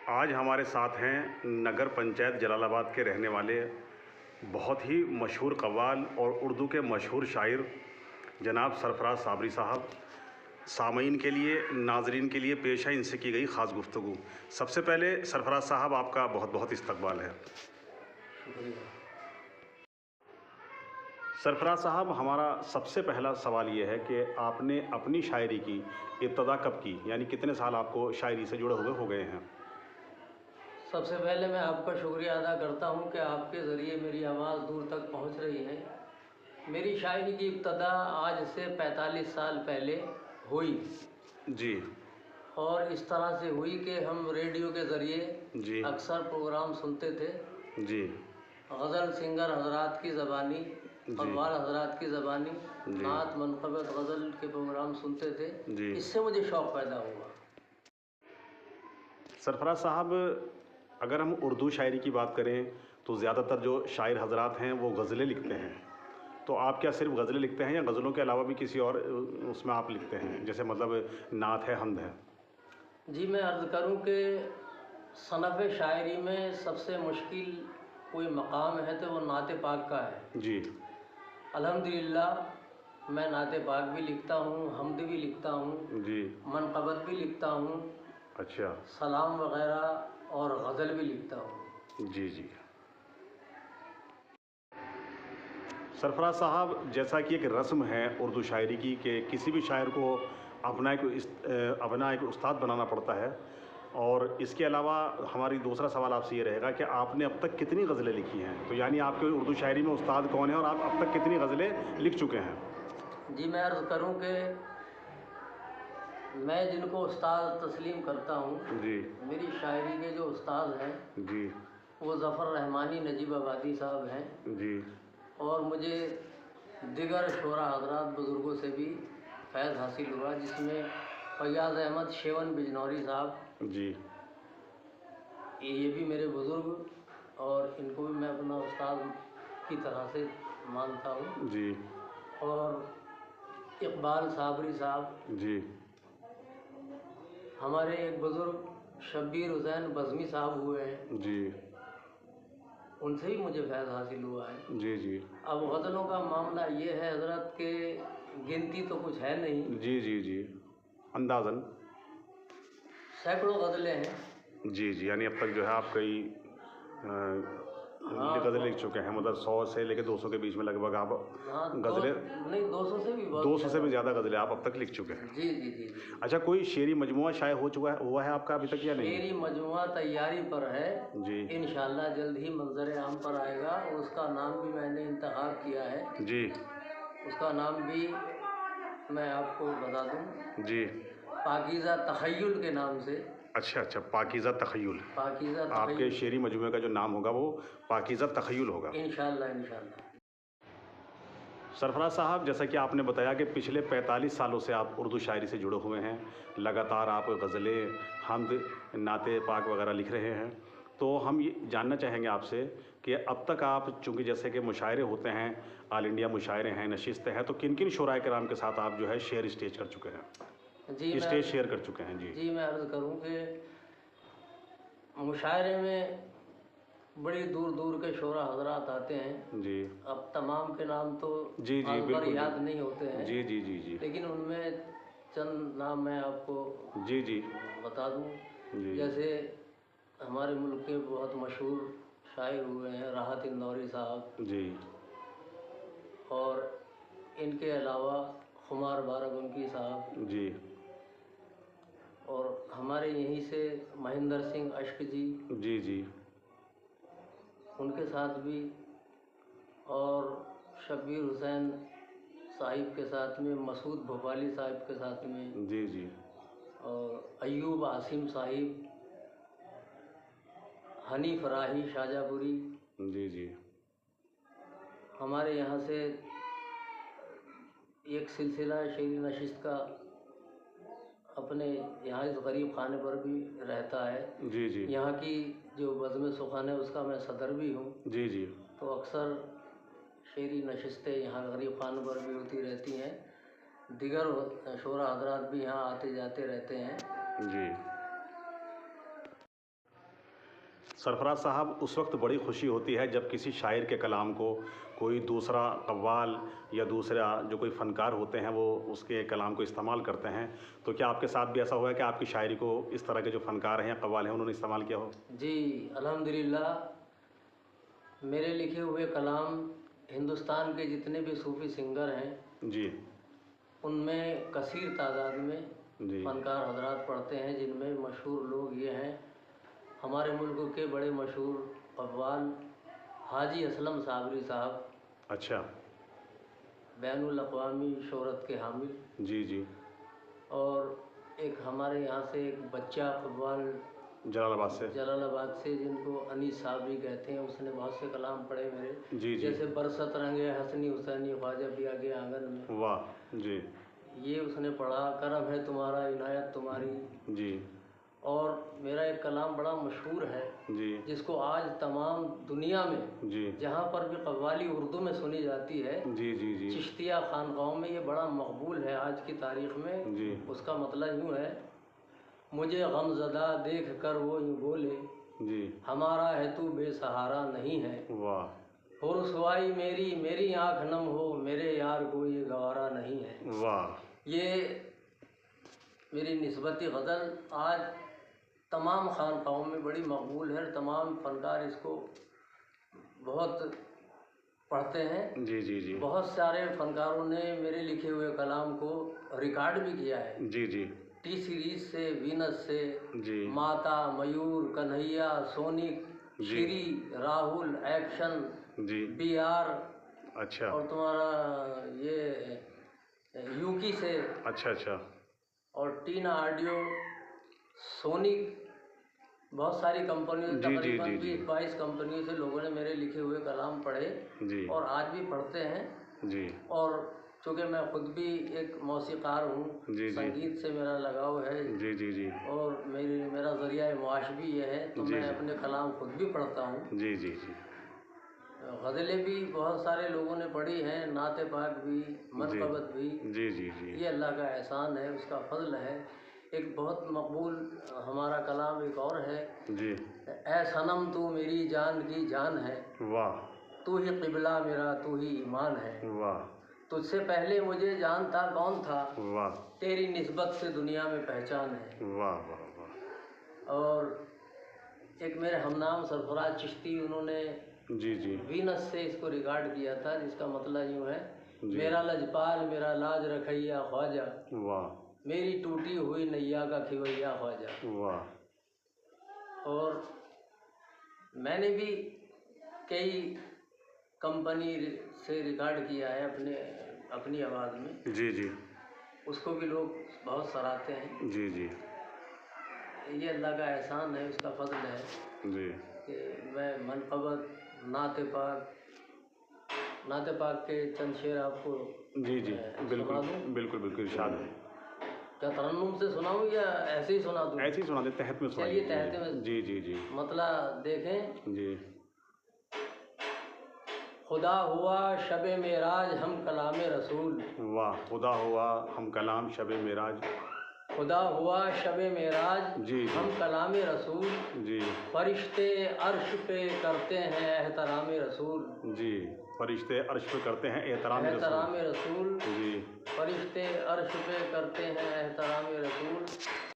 आज हमारे साथ हैं नगर पंचायत जलालाबाद के रहने वाले बहुत ही मशहूर कव्वाल और उर्दू के मशहूर शायर जनाब सरफराज साबरी साहब। सामीन के लिए, नाजरीन के लिए पेश है इनसे की गई ख़ास गुफ्तगू। सबसे पहले सरफराज साहब, आपका बहुत बहुत इस्तकबाल है। शुक्रिया। सरफराज साहब, हमारा सबसे पहला सवाल ये है कि आपने अपनी शायरी की इब्तदा कब की, यानी कितने साल आपको शायरी से जुड़े हुए हो गए हैं? सबसे पहले मैं आपका शुक्रिया अदा करता हूं कि आपके ज़रिए मेरी आवाज़ दूर तक पहुंच रही है। मेरी शायरी की इब्तदा आज से 45 साल पहले हुई जी और इस तरह से हुई कि हम रेडियो के ज़रिए जी अक्सर प्रोग्राम सुनते थे। जी गज़ल सिंगर हजरात की ज़बानी, जी कव्वाल हजरात की ज़बानी, जी नात मनक़बत गज़ल के प्रोग्राम सुनते थे। जी। इससे मुझे शौक़ पैदा हुआ। सरफराज साहब, अगर हम उर्दू शायरी की बात करें तो ज़्यादातर जो शायर हजरात हैं वो गज़लें लिखते हैं। तो आप क्या सिर्फ गज़लें लिखते हैं या गज़लों के अलावा भी किसी और उसमें आप लिखते हैं, जैसे मतलब नात है, हमद है? जी, मैं अर्ज़ करूं कि सनफ़ शायरी में सबसे मुश्किल कोई मकाम है तो वो नात पाक का है। जी अल्हम्दुलिल्लाह मैं नात पाक भी लिखता हूँ, हमद भी लिखता हूँ, जी। मनक़बत भी लिखता हूँ, अच्छा। सलाम वग़ैरह और गज़ल भी लिखता हूँ। जी जी। सरफराज साहब, जैसा कि एक रस्म है उर्दू शायरी की कि किसी भी शायर को अपना एक उस्ताद बनाना पड़ता है, और इसके अलावा हमारी दूसरा सवाल आपसे ये रहेगा कि आपने अब तक कितनी गज़लें लिखी हैं? तो यानी आपके उर्दू शायरी में उस्ताद कौन है और आप अब तक कितनी गज़लें लिख चुके हैं? जी, मैं अर्ज़ करूँ कि मैं जिनको उस्ताद तस्लीम करता हूँ, जी मेरी शायरी के जो उस्ताद हैं जी वो ज़फ़र रहमानी नजीबाबादी साहब हैं। जी और मुझे दिगर शोरा हज़रात बुज़ुर्गों से भी फैज़ हासिल हुआ, जिसमें फ़ैयाज़ अहमद शेवन बिजनौरी साहब, जी ये भी मेरे बुज़ुर्ग और इनको भी मैं अपना उस्ताद की तरह से मानता हूँ। जी और इक़बाल साबरी साहब, जी हमारे एक बुज़ुर्ग शब्बीर हुसैन बज़मी साहब हुए हैं, जी उनसे ही मुझे फैज़ हासिल हुआ है। जी जी अब गज़लों का मामला ये है हज़रत के गिनती तो कुछ है नहीं, जी जी जी अंदाज़न। सैकड़ों गज़लें हैं। जी जी, यानी अब तक जो है आप कई हाँ, गज़लें लिख चुके हैं, मतलब 100 से लेकर 200 के बीच में लगभग आप हाँ, गज़लें, नहीं 200 से भी बहुत 200 से भी ज़्यादा गज़लें आप अब तक लिख चुके हैं। जी जी जी जी। अच्छा, कोई शेरी मजमूआ शाये हो चुका है, हुआ है आपका अभी तक या नहीं? शेरी मजमुआ तैयारी पर है, जी इंशाअल्लाह जल्द ही मंजर आम पर आएगा और उसका नाम भी मैंने इंतखाब किया है। जी उसका नाम भी मैं आपको बता दूं, जी। पाकीज़ा तख़य्युल के नाम से। अच्छा अच्छा, पाकीज़ा तख़य्युल। पाकीज़ा आपके तख़य्युल, शेरी मजमूए का जो नाम होगा वो पाकीज़ा तख़य्युल होगा। इंशाअल्लाह इंशाअल्लाह। सरफराज साहब, जैसा कि आपने बताया कि पिछले 45 सालों से आप उर्दू शायरी से जुड़े हुए हैं, लगातार आप गज़लें, हमद, नाते पाक वगैरह लिख रहे हैं। तो हम ये जानना चाहेंगे आपसे कि अब तक आप, चूँकि जैसे कि मुशायरे होते हैं, ऑल इंडिया मुशायरे हैं, नशिस्तें हैं, तो किन किन शुराए किराम के साथ आप जो है शेयर स्टेज कर चुके हैं, जी स्टेज शेयर कर चुके हैं? जी जी मैं अर्ज़ करूं कि मुशायरे में बड़ी दूर दूर के शोरा हजरात आते हैं। जी अब तमाम के नाम तो जी जी, आज पर बिल्कुल याद बिल्कुल। नहीं होते हैं, जी जी जी जी लेकिन उनमें चंद नाम मैं आपको जी जी बता दूं। जी जैसे हमारे मुल्क के बहुत मशहूर शायर हुए हैं राहत इंदौरी साहब, जी और इनके अलावा खुमार बाराबंकी साहब, जी और हमारे यहीं से महेंद्र सिंह अश्क जी, जी जी उनके साथ भी, और शब्बीर हुसैन साहिब के साथ में, मसूद भोपाली साहिब के साथ में, जी जी और अयूब आसिम साहिब, हनीफ राही शाहजहाँपुरी। जी जी हमारे यहाँ से एक सिलसिला शेरी नशिस्त का अपने यहाँ इस गरीब खाने पर भी रहता है। जी जी यहाँ की जो बज़्म सुख़न है उसका मैं सदर भी हूँ, जी जी तो अक्सर शेरी नशिस्तें यहाँ गरीब खानों पर भी होती रहती हैं। दिगर शोरा हजरात भी यहाँ आते जाते रहते हैं। जी। सरफराज साहब, उस वक्त बड़ी खुशी होती है जब किसी शायर के कलाम को कोई दूसरा कव्वाल या दूसरा जो कोई फ़नकार होते हैं वो उसके कलाम को इस्तेमाल करते हैं। तो क्या आपके साथ भी ऐसा हुआ है कि आपकी शायरी को इस तरह के जो फ़नकार हैं, कव्वाल हैं, उन्होंने इस्तेमाल किया हो? जी, अल्हम्दुलिल्लाह मेरे लिखे हुए कलाम हिंदुस्तान के जितने भी सूफ़ी सिंगर हैं जी उनमें कसीर तादाद में जी फ़नकार हजरात पढ़ते हैं, जिनमें मशहूर लोग ये हैं। हमारे मुल्क के बड़े मशहूर कव्वाल हाजी असलम साबरी साहब, अच्छा। बैनुल अक़वामी शोहरत के हामिल। जी जी। और एक हमारे यहाँ से एक बच्चा कव्वाल जलालाबाद से। जिनको अनीस साहब भी कहते हैं, उसने बहुत से कलाम पढ़े मेरे। जी जी। जैसे बरसत रंगे हसनी हुसैनी ख्वाजा पिया के आंगन में, वाह जी। ये उसने पढ़ा। करम है तुम्हारा इनायत तुम्हारी। जी और मेरा एक कलाम बड़ा मशहूर है जी जिसको आज तमाम दुनिया में जी जहाँ पर भी कव्वाली उर्दू में सुनी जाती है, जी जी जी चिश्तिया खानकाहों में ये बड़ा मकबूल है आज की तारीख़ में। जी उसका मतलब यूँ है, मुझे गमज़दा देख कर वो यूँ बोले, जी। हमारा है तू बेसहारा नहीं है। वाह हो रुसवाई मेरी मेरी आँख नम हो, मेरे यार को ये गवारा नहीं है। वाह। ये मेरी निस्बती गज़ल आज तमाम खानकाहों में बड़ी मकबूल है। तमाम फ़नकार इसको बहुत पढ़ते हैं। जी जी जी बहुत सारे फ़नकारों ने मेरे लिखे हुए कलाम को रिकॉर्ड भी किया है। जी जी टी सीरीज़ से, वीनस से, जी माता, मयूर, कन्हैया, सोनिक, जी। श्री, राहुल, एक्शन, जी। BR, अच्छा और तुम्हारा ये यूकी से, अच्छा अच्छा। और टीना ऑडियो, सोनिक, बहुत सारी कंपनियों, जी जी तकरीबन जी जी 20-22 कंपनियों से लोगों ने मेरे लिखे हुए कलाम पढ़े जी और आज भी पढ़ते हैं। जी और चूँकि मैं ख़ुद भी एक मौसीक़ार हूँ, जी जी संगीत से मेरा लगाव है, जी जी जी और मेरा ज़रिया मुआश भी ये है, तो जी मैं जी अपने कलाम खुद भी पढ़ता हूँ। जी जी जी गज़लें भी बहुत सारे लोगों ने पढ़ी हैं, नाते पाक भी, मनक़बत भी। जी जी जी ये अल्लाह का एहसान है, उसका फजल है। एक बहुत मकबूल हमारा कलाम एक और है, जी। ए सनम तू मेरी जान की जान है, वाह तू ही क़िबला मेरा तू ही ईमान है। वाह तुझसे पहले मुझे जानता कौन था, वाह तेरी निस्बत से दुनिया में पहचान है। वाह वाह वाह। और एक मेरे हमनाम सरफराज चिश्ती, उन्होंने जी जी वीनस से इसको रिकॉर्ड किया था, जिसका मतलब यूँ है, जी। मेरा लजपाल मेरा लाज रखैया ख्वाजा, वाह मेरी टूटी हुई नैया का खिवैया ख्वाजा। वाह। और मैंने भी कई कंपनी से रिकॉर्ड किया है अपनी आवाज़ में, जी जी उसको भी लोग बहुत सराहते हैं। जी जी ये अल्लाह का एहसान है, उसका फजल है जी कि मैं मनक़बत, नाते पाक के चंद शेर आपको जी जी सुना बिल्कुल दूँ। बिल्कुल बिल्कुल इरशाद है। क्या तरन्नुम से सुनाऊँ या ऐसे ही सुना दूँ? ऐसे ही सुना दे, तहत में सुनाइए। चलिए तहत में। जी जी जी मतलब देखें, जी। खुदा हुआ शब मेराज हम कलाम रसूल, वाह। खुदा हुआ हम कलाम शब मेराज। खुदा हुआ शब मेराज जी जी हम कलाम रसूल, जी फरिश्ते अर्श पे करते हैं एहतराम रसूल। जी। फरिश्ते अर्श पे करते हैं एहतराम एहतराम रसूल, जी। फरिश्ते अर्श पे करते हैं एहतराम रसूल।